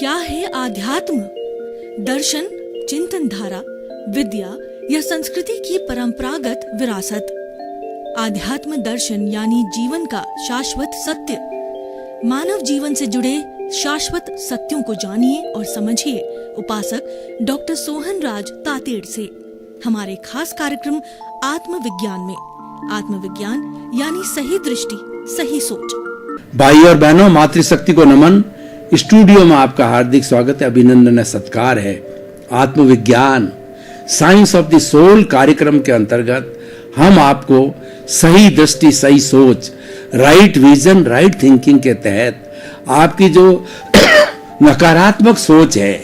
क्या है आध्यात्म? दर्शन, चिंतन धारा, विद्या या संस्कृति की परंपरागत विरासत। आध्यात्म दर्शन यानी जीवन का शाश्वत सत्य। मानव जीवन से जुड़े शाश्वत सत्यों को जानिए और समझिए उपासक डॉक्टर सोहन राज तातेड़ से हमारे खास कार्यक्रम आत्मविज्ञान में। आत्मविज्ञान यानी सही दृष्टि, सही सोच। भाई और बहनों, मातृशक्ति को नमन। स्टूडियो में आपका हार्दिक स्वागत है, अभिनंदन है, सत्कार है। आत्मविज्ञान साइंस ऑफ द सोल कार्यक्रम के अंतर्गत हम आपको सही दृष्टि, सही सोच, राइट विजन, राइट थिंकिंग के तहत आपकी जो नकारात्मक सोच है,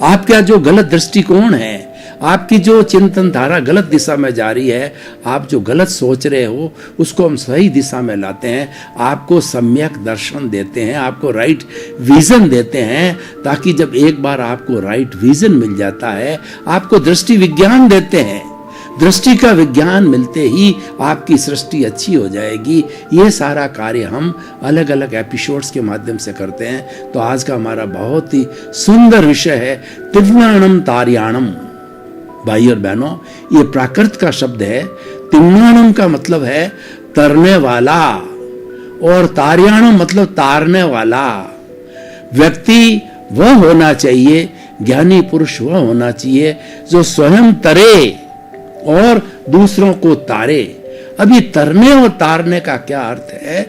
आपका जो गलत दृष्टिकोण है, आपकी जो चिंतन धारा गलत दिशा में जा रही है, आप जो गलत सोच रहे हो उसको हम सही दिशा में लाते हैं, आपको सम्यक दर्शन देते हैं, आपको राइट विजन देते हैं, ताकि जब एक बार आपको राइट विजन मिल जाता है, आपको दृष्टि विज्ञान देते हैं। दृष्टि का विज्ञान मिलते ही आपकी सृष्टि अच्छी हो जाएगी। ये सारा कार्य हम अलग अलग एपिसोड्स के माध्यम से करते हैं। तो आज का हमारा बहुत ही सुंदर विषय है तिव्याणम तार्याणम। भाई और बहनों, ये प्राकृत का शब्द है। तिव्याणम का मतलब है तरने वाला और तार्याणम मतलब तारने वाला। व्यक्ति वह होना चाहिए, ज्ञानी पुरुष वह होना चाहिए जो स्वयं तरे और दूसरों को तारे। अभी तरने और तारने का क्या अर्थ है?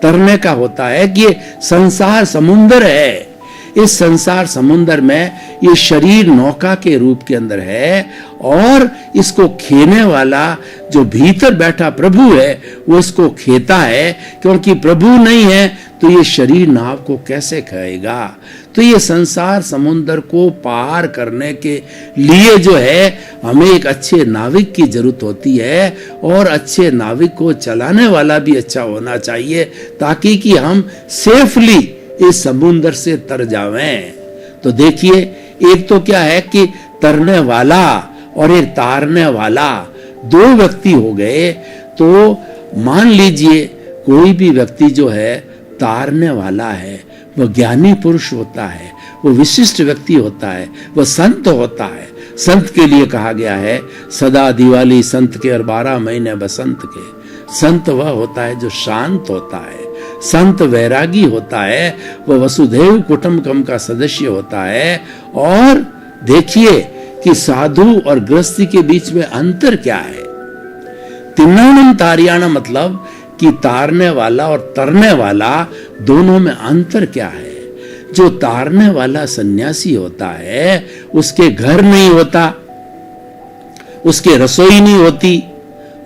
तरने का होता है कि ये संसार समुद्र है। इस संसार समुद्र में ये शरीर नौका के रूप के अंदर है और इसको खेने वाला जो भीतर बैठा प्रभु है वो इसको खेता है, क्योंकि प्रभु नहीं है तो ये शरीर नाव को कैसे खाएगा। तो ये संसार समुद्र को पार करने के लिए जो है हमें एक अच्छे नाविक की जरूरत होती है, और अच्छे नाविक को चलाने वाला भी अच्छा होना चाहिए, ताकि कि हम सेफली इस समुद्र से तर जावें। तो देखिए, एक तो क्या है कि तरने वाला और एक तारने वाला, दो व्यक्ति हो गए। तो मान लीजिए कोई भी व्यक्ति जो है तारने वाला है, वह ज्ञानी पुरुष होता है, वो विशिष्ट व्यक्ति होता है, वह संत होता है। संत के लिए कहा गया है सदा दिवाली संत के और 12 महीने बसंत के। संत वह होता है जो शांत होता है, संत वैरागी होता है, वह वसुधैव कुटुंबकम का सदस्य होता है। और देखिए कि साधु और गृहस्थी के बीच में अंतर क्या है। तिव्याणम तार्याणम मतलब कि तारने वाला और तरने वाला, दोनों में अंतर क्या है। जो तारने वाला सन्यासी होता है उसके घर नहीं होता, उसके रसोई नहीं होती,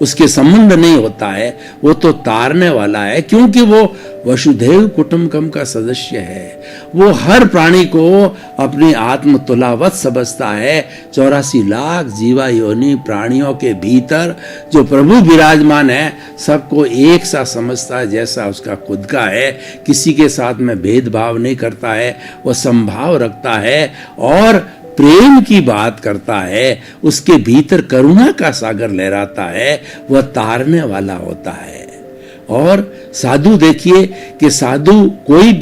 उसके संबंध नहीं होता है, वो तो तारने वाला है, क्योंकि वो वसुधैव कुटुंबकम का सदस्य है। वो हर प्राणी को अपनी आत्म तुलावत समझता है। 84 लाख जीवा योनि प्राणियों के भीतर जो प्रभु विराजमान है, सबको एक सा समझता है जैसा उसका खुद का है। किसी के साथ में भेदभाव नहीं करता है, वो समभाव रखता है और प्रेम की बात करता है। उसके भीतर करुणा का सागर लहराता है, वह तारने वाला होता है। और साधु देखिए कि साधु कोई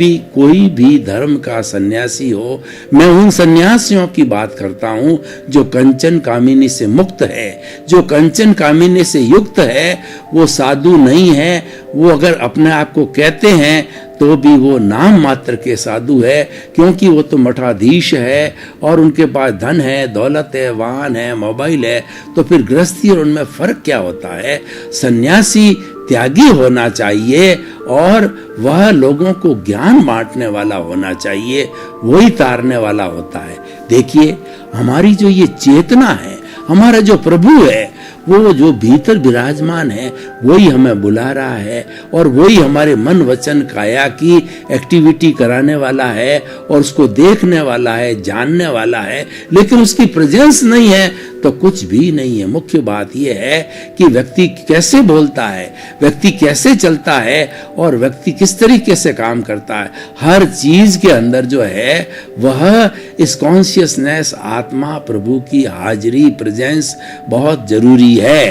भी धर्म का सन्यासी हो, मैं उन सन्यासियों की बात करता हूं जो कंचन कामिनी से मुक्त है। जो कंचन कामिनी से युक्त है वो साधु नहीं है। वो अगर अपने आप को कहते हैं तो भी वो नाम मात्र के साधु है, क्योंकि वो तो मठाधीश है और उनके पास धन है, दौलत है, वाहन है, मोबाइल है। तो फिर गृहस्थी और उनमें फर्क क्या होता है? सन्यासी त्यागी होना चाहिए और वह लोगों को ज्ञान बांटने वाला होना चाहिए, वही तारने वाला होता है। देखिए, हमारी जो ये चेतना है, हमारा जो प्रभु है, वो जो भीतर विराजमान है वही हमें बुला रहा है और वही हमारे मन वचन काया की एक्टिविटी कराने वाला है और उसको देखने वाला है, जानने वाला है। लेकिन उसकी प्रेजेंस नहीं है तो कुछ भी नहीं है। मुख्य बात यह है कि व्यक्ति कैसे बोलता है, व्यक्ति कैसे चलता है और व्यक्ति किस तरीके से काम करता है। हर चीज के अंदर जो है वह इस कॉन्शियसनेस, आत्मा, प्रभु की हाजिरी, प्रेजेंस बहुत जरूरी है।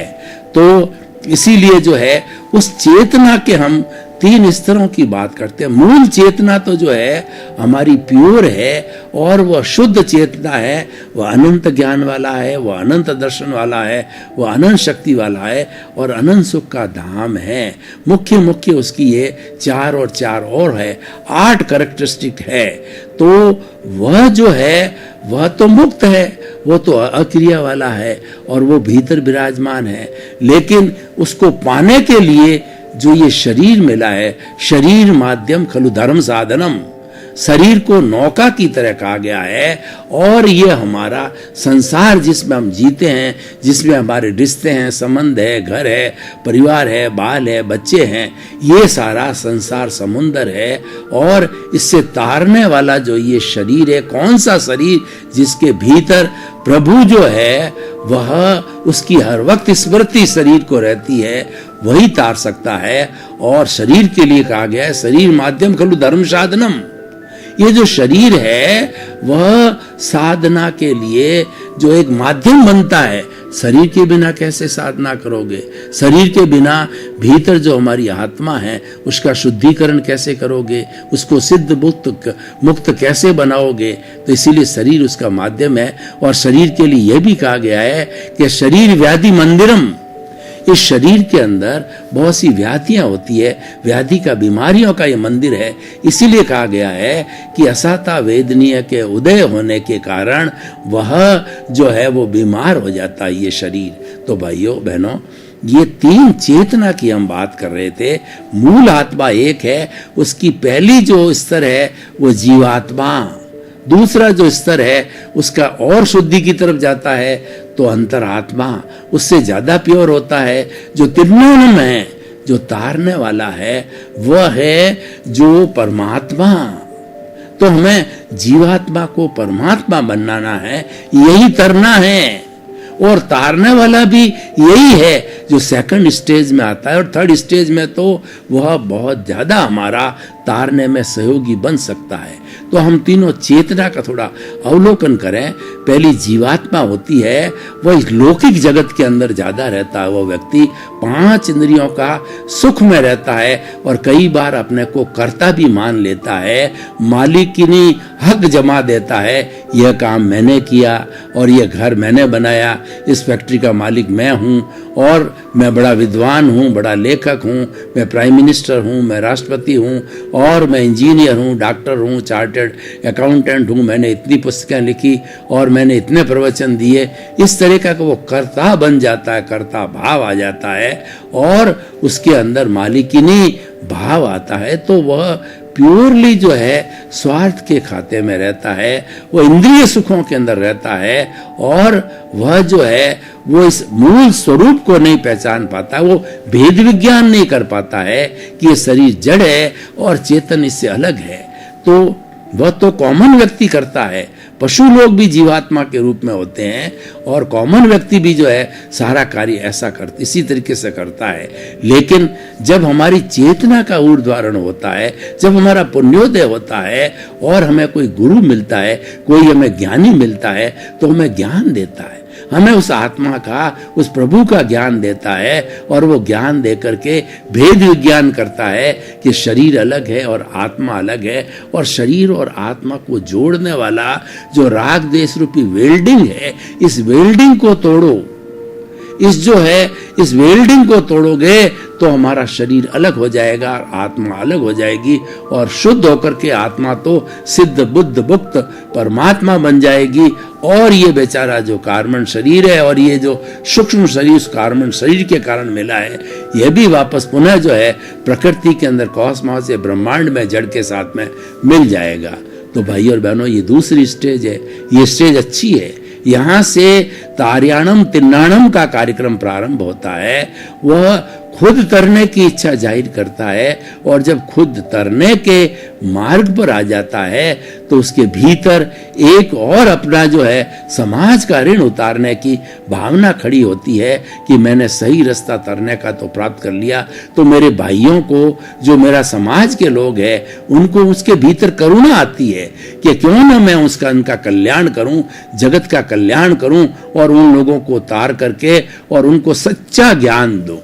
तो इसीलिए जो है उस चेतना के हम तीन स्तरों की बात करते हैं। मूल चेतना तो जो है हमारी प्योर है और वह शुद्ध चेतना है, वह अनंत ज्ञान वाला है, वह अनंत दर्शन वाला है, वह अनंत शक्ति वाला है और अनंत सुख का धाम है। मुख्य उसकी ये 4 और 4 और है, 8 कैरेक्टरिस्टिक है। तो वह जो है वह तो मुक्त है, वो तो अक्रिया वाला है और वो भीतर विराजमान है। लेकिन उसको पाने के लिए जो ये शरीर मिला है, शरीर माध्यम खलु धर्म साधनम, शरीर को नौका की तरह कहा गया है और ये हमारा संसार जिसमें हम जीते हैं, जिसमें हमारे रिश्ते हैं, संबंध है, घर है, परिवार है, बाल है, बच्चे हैं, ये सारा संसार समुंदर है। और इससे तारने वाला जो ये शरीर है, कौन सा शरीर जिसके भीतर प्रभु जो है वह उसकी हर वक्त स्मृति शरीर को रहती है, वही तार सकता है। और शरीर के लिए कहा गया है शरीर माध्यम खलु धर्म साधनम। ये जो शरीर है वह साधना के लिए जो एक माध्यम बनता है। शरीर के बिना कैसे साधना करोगे? शरीर के बिना भीतर जो हमारी आत्मा है उसका शुद्धिकरण कैसे करोगे? उसको सिद्ध मुक्त कैसे बनाओगे? तो इसीलिए शरीर उसका माध्यम है। और शरीर के लिए यह भी कहा गया है कि शरीर व्याधि मंदिरम। इस शरीर के अंदर बहुत सी व्याधियां होती है, व्याधि का, बीमारियों का ये मंदिर है। इसीलिए कहा गया है कि असाता वेदनीय के उदय होने के कारण वह जो है वो बीमार हो जाता है ये शरीर। तो भाइयों बहनों, ये 3 चेतना की हम बात कर रहे थे। मूल आत्मा एक है, उसकी पहली जो स्तर है वो जीवात्मा। दूसरा जो स्तर है उसका और शुद्धि की तरफ जाता है तो अंतरात्मा, उससे ज्यादा प्योर होता है। जो तिर्नानम है, जो तारने वाला है, वह है जो परमात्मा। तो हमें जीवात्मा को परमात्मा बनाना है, यही तरना है। और तारने वाला भी यही है जो सेकंड स्टेज में आता है। और थर्ड स्टेज में तो वह बहुत ज्यादा हमारा तारने में सहयोगी बन सकता है। तो हम तीनों चेतना का थोड़ा अवलोकन करें। पहली जीवात्मा होती है, वह इस लौकिक जगत के अंदर ज्यादा रहता है। वह व्यक्ति 5 इंद्रियों का सुख में रहता है और कई बार अपने को कर्ता भी मान लेता है, मालिकिनी हक जमा देता है। यह काम मैंने किया और यह घर मैंने बनाया, इस फैक्ट्री का मालिक मैं हूँ और मैं बड़ा विद्वान हूँ, बड़ा लेखक हूँ, मैं प्राइम मिनिस्टर हूँ, मैं राष्ट्रपति हूँ और मैं इंजीनियर हूँ, डॉक्टर हूँ, चार्टर्ड अकाउंटेंट हूँ, मैंने इतनी पुस्तकें लिखी और मैंने इतने प्रवचन दिए। इस तरह का वो कर्ता बन जाता है, कर्ता भाव आ जाता है और उसके अंदर मालिकिनी भाव आता है। तो वह प्योरली जो है स्वार्थ के खाते में रहता है, वो इंद्रिय सुखों के अंदर रहता है और वह जो है वो इस मूल स्वरूप को नहीं पहचान पाता, वो भेद विज्ञान नहीं कर पाता है कि ये शरीर जड़ है और चेतन इससे अलग है। तो वह तो कॉमन व्यक्ति करता है, पशु लोग भी जीवात्मा के रूप में होते हैं और कॉमन व्यक्ति भी जो है सारा कार्य ऐसा करता, इसी तरीके से करता है। लेकिन जब हमारी चेतना का ऊर्ध्वारण होता है, जब हमारा पुण्योदय होता है और हमें कोई गुरु मिलता है, कोई हमें ज्ञानी मिलता है, तो हमें ज्ञान देता है, हमें उस आत्मा का, उस प्रभु का ज्ञान देता है और वो ज्ञान दे करके भेद विज्ञान करता है कि शरीर अलग है और आत्मा अलग है। और शरीर और आत्मा को जोड़ने वाला जो राग देश रूपी वेल्डिंग है, इस वेल्डिंग को तोड़ो। इस वेल्डिंग को तोड़ोगे तो हमारा शरीर अलग हो जाएगा, आत्मा अलग हो जाएगी और शुद्ध होकर के आत्मा तो सिद्ध बुद्ध मुक्त परमात्मा बन जाएगी। और ये बेचारा जो कार्बन शरीर है और ये जो सूक्ष्म शरीर उस कार्बन शरीर के कारण मिला है, यह भी वापस पुनः जो है प्रकृति के अंदर कॉस्मोस या ब्रह्मांड में जड़ के साथ में मिल जाएगा। तो भाई और बहनों, ये दूसरी स्टेज है, ये स्टेज अच्छी है। यहाँ से तार्याणम तिन्नाणम का कार्यक्रम प्रारंभ होता है। वह खुद तरने की इच्छा जाहिर करता है और जब खुद तरने के मार्ग पर आ जाता है तो उसके भीतर एक और अपना जो है समाज का ऋण उतारने की भावना खड़ी होती है कि मैंने सही रास्ता तरने का तो प्राप्त कर लिया, तो मेरे भाइयों को, जो मेरा समाज के लोग हैं, उनको उसके भीतर करुणा आती है कि क्यों ना मैं उनका कल्याण करूं, जगत का कल्याण करूं और उन लोगों को उतार करके और उनको सच्चा ज्ञान दूं।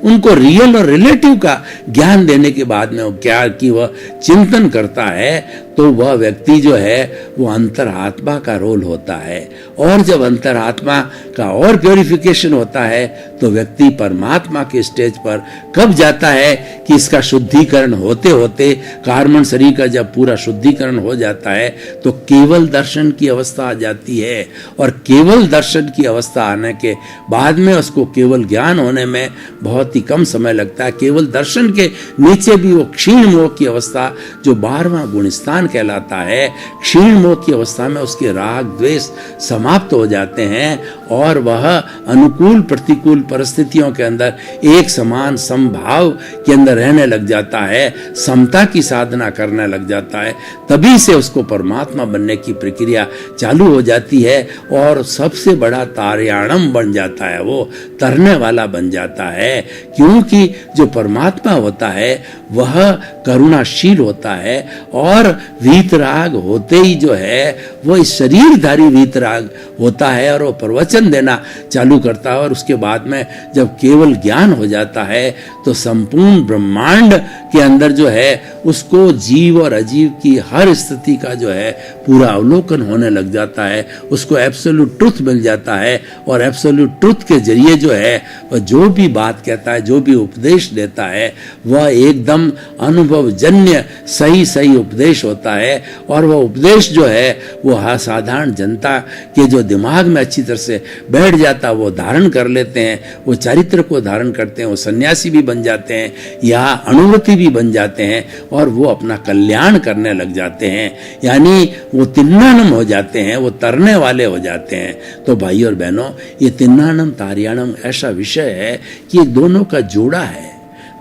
उनको रियल और रिलेटिव का ज्ञान देने के बाद में वो क्या कि वह चिंतन करता है, तो वह व्यक्ति जो है वो अंतरात्मा का रोल होता है। और जब अंतरात्मा का और प्योरिफिकेशन होता है तो व्यक्ति परमात्मा के स्टेज पर कब जाता है कि इसका शुद्धिकरण होते होते कार्बन शरीर का जब पूरा शुद्धिकरण हो जाता है तो केवल दर्शन की अवस्था आ जाती है। और केवल दर्शन की अवस्था आने के बाद में उसको केवल ज्ञान होने में बहुत ही कम समय लगता है। केवल दर्शन के नीचे भी वो क्षीण मोह की अवस्था, जो 12वां गुणस्थान कहलाता है, क्षीण मोह की अवस्था में उसके राग द्वेष समाप्त हो जाते हैं और वह अनुकूल प्रतिकूल परिस्थितियों के अंदर एक समान समभाव के अंदर रहने लग जाता है, समता की साधना करने लग जाता है। तभी से उसको परमात्मा बनने की प्रक्रिया चालू हो जाती है और सबसे बड़ा तारयाणम बन जाता है, वो तरने वाला बन जाता है। क्योंकि जो परमात्मा होता है वह करुणाशील होता है और वीतराग होते ही जो है वो इस शरीरधारी वीतराग होता है और वो प्रवचन देना चालू करता है। और उसके बाद में जब केवल ज्ञान हो जाता है तो संपूर्ण ब्रह्मांड के अंदर जो है उसको जीव और अजीव की हर स्थिति का जो है पूरा अवलोकन होने लग जाता है, उसको एब्सोल्यूट ट्रुथ मिल जाता है। और एब्सोल्यूट ट्रुथ के जरिए जो है वह जो भी बात कहता है, जो भी उपदेश देता है, वह एकदम अनुभवजन्य सही सही उपदेश होता है। और वह उपदेश जो है वो साधारण जनता के जो दिमाग में अच्छी तरह से बैठ जाता है, वो धारण कर लेते हैं, वो चरित्र को धारण करते हैं, वो सन्यासी भी बन जाते हैं या अनुव्रति भी बन जाते हैं और वो अपना कल्याण करने लग जाते हैं। यानी वो तिन्नानम हो जाते हैं, वो तरने वाले हो जाते हैं। तो भाई और बहनों, ये तिन्नानम तारयाणम ऐसा विषय है कि ये दोनों का जोड़ा है,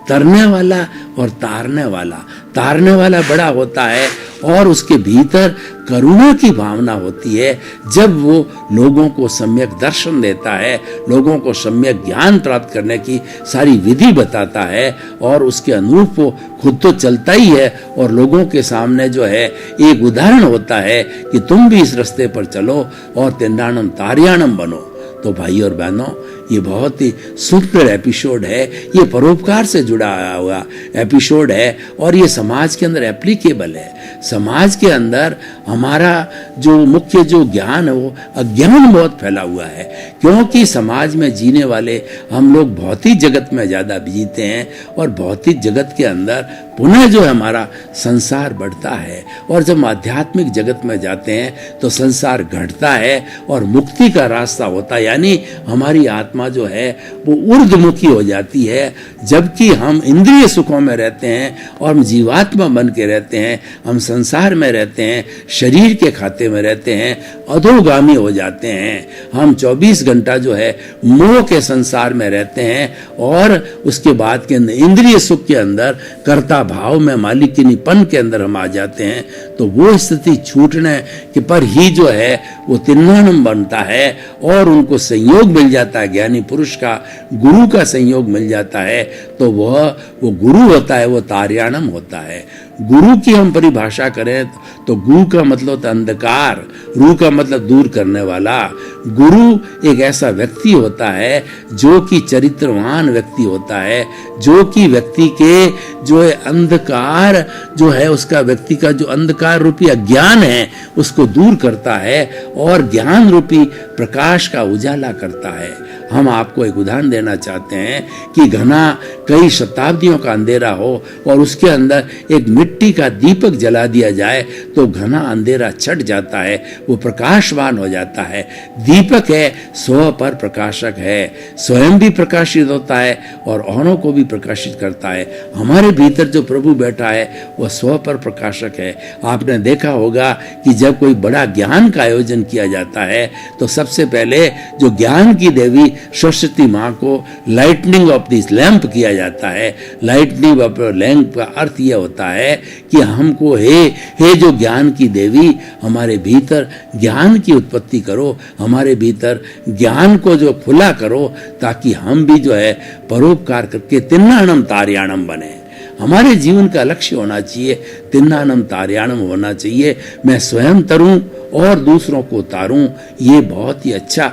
तरने वाला और तारने वाला। तारने वाला बड़ा होता है और उसके भीतर करुणा की भावना होती है। जब वो लोगों को सम्यक दर्शन देता है, लोगों को सम्यक ज्ञान प्राप्त करने की सारी विधि बताता है और उसके अनुरूप वो खुद तो चलता ही है और लोगों के सामने जो है एक उदाहरण होता है कि तुम भी इस रास्ते पर चलो और तिन्नानम तारयाणम बनो। तो भाई और बहनों, ये बहुत ही सुंदर एपिसोड है, ये परोपकार से जुड़ा हुआ एपिसोड है और ये समाज के अंदर एप्लीकेबल है। समाज के अंदर हमारा जो मुख्य जो ज्ञान है वो अज्ञान बहुत फैला हुआ है, क्योंकि समाज में जीने वाले हम लोग भौतिक जगत में ज्यादा जीते हैं और भौतिक जगत के अंदर पुनः जो हमारा संसार बढ़ता है और जब आध्यात्मिक जगत में जाते हैं तो संसार घटता है और मुक्ति का रास्ता होता है। यानी हमारी आत्मा जो है वो ऊर्ध्वमुखी हो जाती है, जबकि हम इंद्रिय सुखों में रहते हैं और हम जीवात्मा बन के रहते हैं, हम संसार में रहते हैं, शरीर के खाते में रहते हैं, अधोगामी हो जाते हैं। हम 24 घंटा जो है मोह के संसार में रहते हैं और उसके बाद के इंद्रिय सुख के अंदर कर्ता भाव में मालिकिनीपन के अंदर हम आ जाते हैं। तो वो स्थिति छूटने के पर ही जो है वो तिन्नानम बनता है और उनको संयोग मिल जाता है, ज्ञानी पुरुष का, गुरु का संयोग मिल जाता है। तो वो गुरु होता है, वो तारयाणम होता है। गुरु की हम परिभाषा करें तो गुरु का मतलब होता है अंधकार, रू का मतलब दूर करने वाला। गुरु एक ऐसा व्यक्ति होता है जो कि चरित्रवान व्यक्ति होता है, जो कि व्यक्ति के जो है अंधकार जो है उसका व्यक्ति का जो अंधकार रूपी अज्ञान है उसको दूर करता है और ज्ञान रूपी प्रकाश का उजाला करता है। हम आपको एक उदाहरण देना चाहते हैं कि घना कई शताब्दियों का अंधेरा हो और उसके अंदर एक मिट्टी का दीपक जला दिया जाए तो घना अंधेरा छट जाता है, वो प्रकाशवान हो जाता है। दीपक है, स्व पर प्रकाशक है, स्वयं भी प्रकाशित होता है और औरों को भी प्रकाशित करता है। हमारे भीतर जो प्रभु बैठा है वह स्व पर प्रकाशक है। आपने देखा होगा कि जब कोई बड़ा ज्ञान का आयोजन किया जाता है तो सबसे पहले जो ज्ञान की देवी सरस्वती माँ को लाइटनिंग ऑफ दिस लैंप किया जाता है। लाइटनिंग ऑफ लैंप का अर्थ यह होता है कि हमको हे जो ज्ञान की देवी, हमारे भीतर ज्ञान की उत्पत्ति करो, हमारे भीतर ज्ञान को जो खुला करो ताकि हम भी जो है परोपकार करके तिन्नानम तारयाणम बने। हमारे जीवन का लक्ष्य होना चाहिए तिन्नानम तारयाणम होना चाहिए। मैं स्वयं तरूं और दूसरों को तारूं, ये बहुत ही अच्छा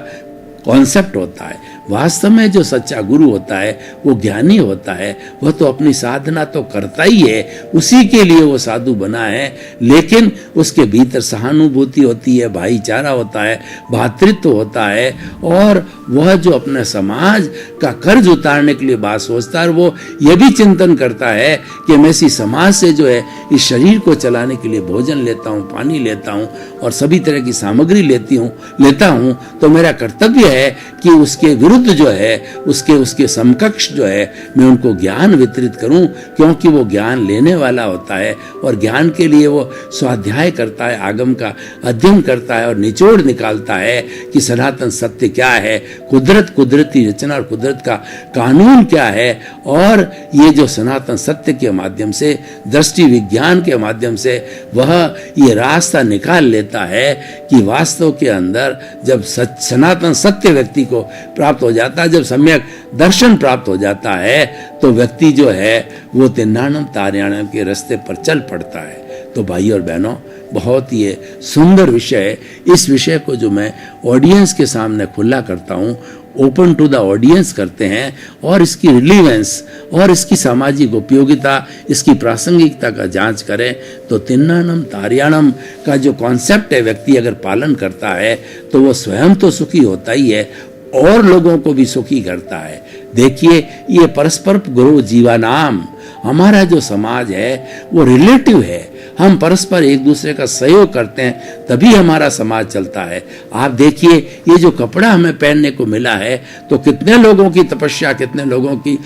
कॉन्सेप्ट होता है। वास्तव में जो सच्चा गुरु होता है, वो ज्ञानी होता है, वह तो अपनी साधना तो करता ही है, उसी के लिए वो साधु बना है, लेकिन उसके भीतर सहानुभूति होती है, भाईचारा होता है, भातृत्व होता है, और वह जो अपने समाज का कर्ज उतारने के लिए बात सोचता है, वो ये भी चिंतन करता है कि मैं इसी समाज से जो है इस शरीर को चलाने के लिए भोजन लेता हूँ, पानी लेता हूँ और सभी तरह की सामग्री लेता हूँ, तो मेरा कर्तव्य है कि उसके विरुद्ध जो है, उसके समकक्ष जो है, मैं उनको ज्ञान वितरित करूं, क्योंकि वो ज्ञान लेने वाला होता है और ज्ञान के लिए वो स्वाध्याय करता है, आगम का अध्ययन करता है और निचोड़ निकालता है कि सनातन सत्य क्या है, कुदरती रचना और कुदरत का कानून क्या है, और ये जो सनातन सत्य के माध्यम से, दृष्टि विज्ञान के माध्यम से वह ये रास्ता निकाल लेता है कि वास्तव के अंदर जब सनातन सत्य व्यक्ति को प्राप्त हो जाता है, जब सम्यक दर्शन प्राप्त हो जाता है, तो व्यक्ति जो है वो तिन्नानम तार्याणम के रास्ते पर चल पड़ता है। तो भाई और बहनों, बहुत ही सुंदर विषय है। इस विषय को जो मैं ऑडियंस के सामने खुला करता हूँ, ओपन टू द ऑडियंस करते हैं, और इसकी रिलीवेंस और इसकी सामाजिक उपयोगिता, इसकी प्रासंगिकता का जांच करें, तो तिन्नानम तार्याणम का जो कॉन्सेप्ट है, व्यक्ति अगर पालन करता है तो वो स्वयं तो सुखी होता ही है और लोगों को भी सुखी करता है। देखिए, ये परस्पर गुरु जीवानाम, हमारा जो समाज है वो रिलेटिव है, हम परस्पर एक दूसरे का सहयोग करते हैं तभी हमारा समाज चलता है। आप देखिए, ये जो कपड़ा हमें पहनने को मिला है, तो कितने लोगों की तपस्या, कितने लोगों की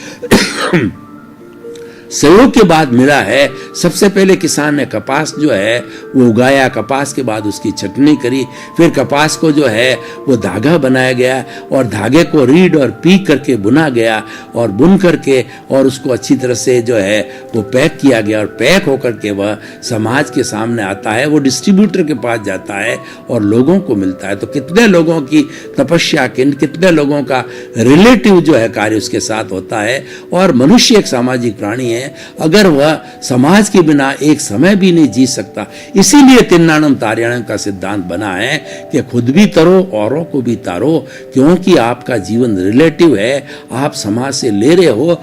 सहयोग के बाद मिला है। सबसे पहले किसान ने कपास जो है वो उगाया, कपास के बाद उसकी छटनी करी, फिर कपास को जो है वो धागा बनाया गया और धागे को रीड और पीक करके बुना गया और बुन करके और उसको अच्छी तरह से जो है वो पैक किया गया, और पैक होकर के वह समाज के सामने आता है, वो डिस्ट्रीब्यूटर के पास जाता है और लोगों को मिलता है। तो कितने लोगों की तपस्या, कितने लोगों का रिलेटिव जो है कार्य उसके साथ होता है। और मनुष्य एक सामाजिक प्राणी है, अगर वह समाज के बिना एक समय भी नहीं जी सकता। इसीलिए तिन्नानम तार्याणम का सिद्धांत बना है कि खुद भी तरो, औरों को भी तारो, क्योंकि आपका जीवन रिलेटिव है, आप समाज से ले रहे हो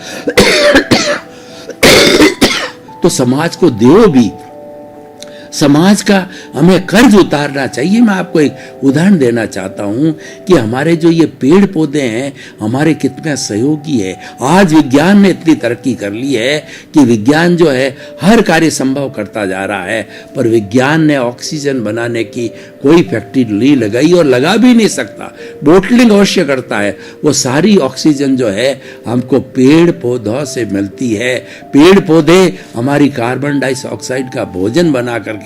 तो समाज को दो भी। समाज का हमें कर्ज उतारना चाहिए। मैं आपको एक उदाहरण देना चाहता हूं कि हमारे जो ये पेड़ पौधे हैं, हमारे कितने सहयोगी है। आज विज्ञान ने इतनी तरक्की कर ली है कि विज्ञान जो है हर कार्य संभव करता जा रहा है, पर विज्ञान ने ऑक्सीजन बनाने की कोई फैक्ट्री नहीं लगाई और लगा भी नहीं सकता। बोटलिंग अवश्य करता है। वो सारी ऑक्सीजन जो है हमको पेड़ पौधों से मिलती है। पेड़ पौधे हमारी कार्बन डाइऑक्साइड का भोजन बना करके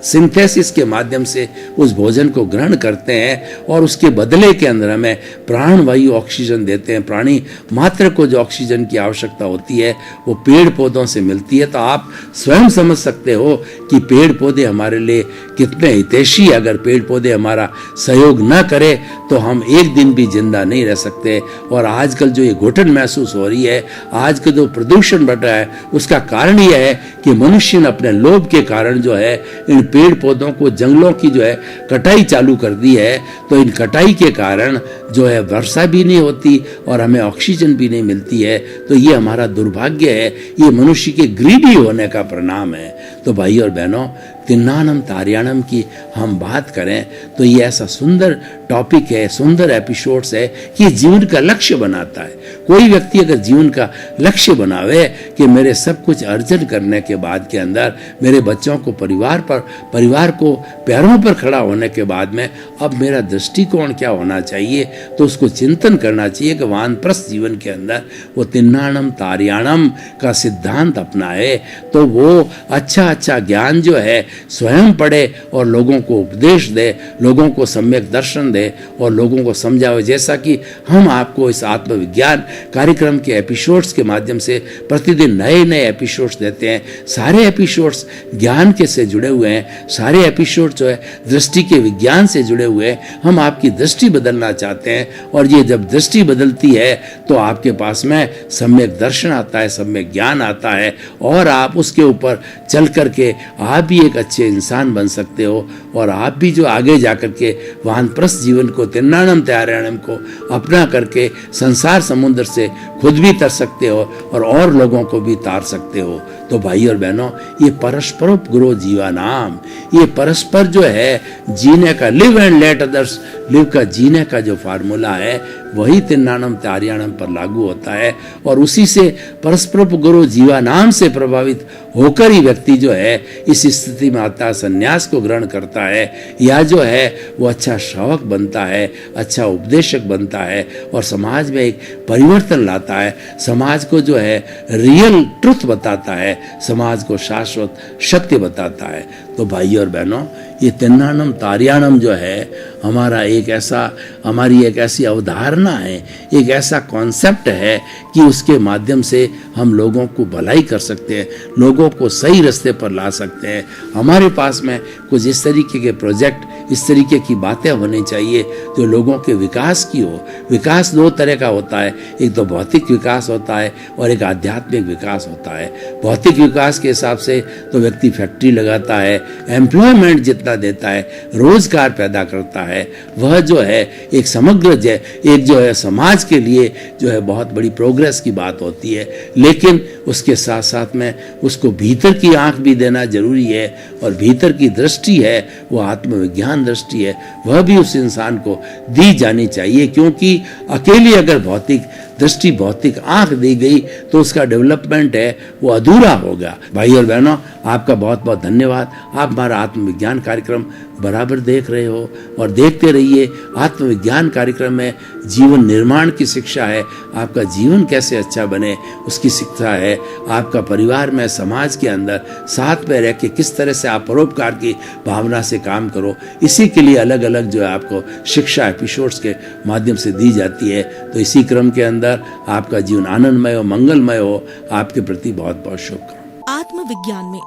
सिंथेसिस के माध्यम से उस भोजन को ग्रहण करते हैं और उसके बदले के अंदर हमें प्राणवायु ऑक्सीजन देते हैं। प्राणी मात्र को जो ऑक्सीजन की आवश्यकता होती है वो पेड़ पौधों से मिलती है। तो आप स्वयं समझ सकते हो कि पेड़ पौधे हमारे लिए कितने हितैषी। अगर पेड़ पौधे हमारा सहयोग न करें तो हम एक दिन भी जिंदा नहीं रह सकते। और आजकल जो ये घुटन महसूस हो रही है, आज का जो प्रदूषण बढ़ रहा है, उसका कारण यह है कि मनुष्य ने अपने लोभ के कारण जो है इन पेड़ पौधों को, जंगलों की जो है कटाई चालू कर दी है। तो इन कटाई के कारण जो है वर्षा भी नहीं होती और हमें ऑक्सीजन भी नहीं मिलती है। तो ये हमारा दुर्भाग्य है, ये मनुष्य के ग्रीडी होने का परिणाम है। तो भाई और बहनों, तिन्नानम तार्याणम की हम बात करें तो ये ऐसा सुंदर टॉपिक है, सुंदर एपिसोड्स है कि जीवन का लक्ष्य बनाता है। कोई व्यक्ति अगर जीवन का लक्ष्य बनावे कि मेरे सब कुछ अर्जन करने के बाद के अंदर मेरे बच्चों को, परिवार को पैरों पर खड़ा होने के बाद में अब मेरा दृष्टिकोण क्या होना चाहिए, तो उसको चिंतन करना चाहिए कि वानप्रस्थ जीवन के अंदर वो तिन्नानम तार्याणम का सिद्धांत अपनाए। तो वो अच्छा ज्ञान जो है स्वयं पढ़े और लोगों को उपदेश दे, लोगों को सम्यक दर्शन दे और लोगों को समझावे। जैसा कि हम आपको इस आत्मविज्ञान कार्यक्रम के एपिसोड्स के माध्यम से प्रतिदिन नए एपिसोड्स देते हैं। सारे एपिसोड्स ज्ञान के से जुड़े हुए हैं, सारे एपिसोड जो है दृष्टि के विज्ञान से जुड़े हुए हैं। हम आपकी दृष्टि बदलना चाहते हैं और ये जब दृष्टि बदलती है तो आपके पास में सम्यक दर्शन आता है, सम्यक ज्ञान आता है और आप उसके ऊपर चल करके आप भी एक अच्छे इंसान बन सकते हो और आप भी जो आगे जाकर के वानप्रस्थ जीवन को तिन्नानम त्यारायणम को अपना करके संसार समुद्र से खुद भी तर सकते हो और लोगों को भी तार सकते हो। तो भाई और बहनों, ये परस्परोपग्रो जीवानाम, ये परस्पर जो है जीने का, live and let others live का जीने का जो फार्मूला है वही तिन्नानम त्यारियाणम पर लागू होता है। और उसी से परस्परोपग्रो जीवानाम से प्रभावित होकर ही व्यक्ति जो है इस स्थिति में आता है, संन्यास को ग्रहण करता है, या जो है वो अच्छा श्रावक बनता है, अच्छा उपदेशक बनता है और समाज में एक परिवर्तन लाता है, समाज को जो है रियल ट्रुथ बताता है, समाज को शाश्वत सत्य बताता है। तो भाई और बहनों, ये तिन्नानम तारियाणम जो है हमारी एक ऐसी अवधारणा है, एक ऐसा कॉन्सेप्ट है कि उसके माध्यम से हम लोगों को भलाई कर सकते हैं, लोगों को सही रास्ते पर ला सकते हैं। हमारे पास में कुछ इस तरीके के प्रोजेक्ट, इस तरीके की बातें होनी चाहिए जो लोगों के विकास की हो। विकास दो तरह का होता है, एक तो भौतिक विकास होता है और एक आध्यात्मिक विकास होता है। भौतिक विकास के हिसाब से तो व्यक्ति फैक्ट्री लगाता है, एम्प्लॉयमेंट जितना देता है, रोजगार पैदा करता है, वह जो है एक समग्र एक जो है समाज के लिए जो है बहुत बड़ी प्रोग्रेस की बात होती है। लेकिन उसके साथ साथ में उसको भीतर की आंख भी देना जरूरी है, और भीतर की दृष्टि है वो आत्मविज्ञान दृष्टि है, वह भी उस इंसान को दी जानी चाहिए। क्योंकि अकेली अगर भौतिक दृष्टि, भौतिक आंख दी गई तो उसका डेवलपमेंट है वो अधूरा होगा। भाई और बहनों, आपका बहुत बहुत धन्यवाद। आप हमारा आत्मविज्ञान कार्यक्रम बराबर देख रहे हो और देखते रहिए। आत्मविज्ञान कार्यक्रम में जीवन निर्माण की शिक्षा है, आपका जीवन कैसे अच्छा बने उसकी शिक्षा है, आपका परिवार में, समाज के अंदर साथ में रह के किस तरह से आप परोपकार की भावना से काम करो, इसी के लिए अलग अलग जो है आपको शिक्षा एपिसोड्स के माध्यम से दी जाती है। तो इसी क्रम के अंदर आपका जीवन आनंदमय हो, मंगलमय हो, आपके प्रति बहुत बहुत शुभकामनाएं। आत्मविज्ञान में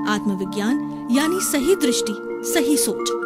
आत्मविज्ञान यानी सही दृष्टि, सही सोच।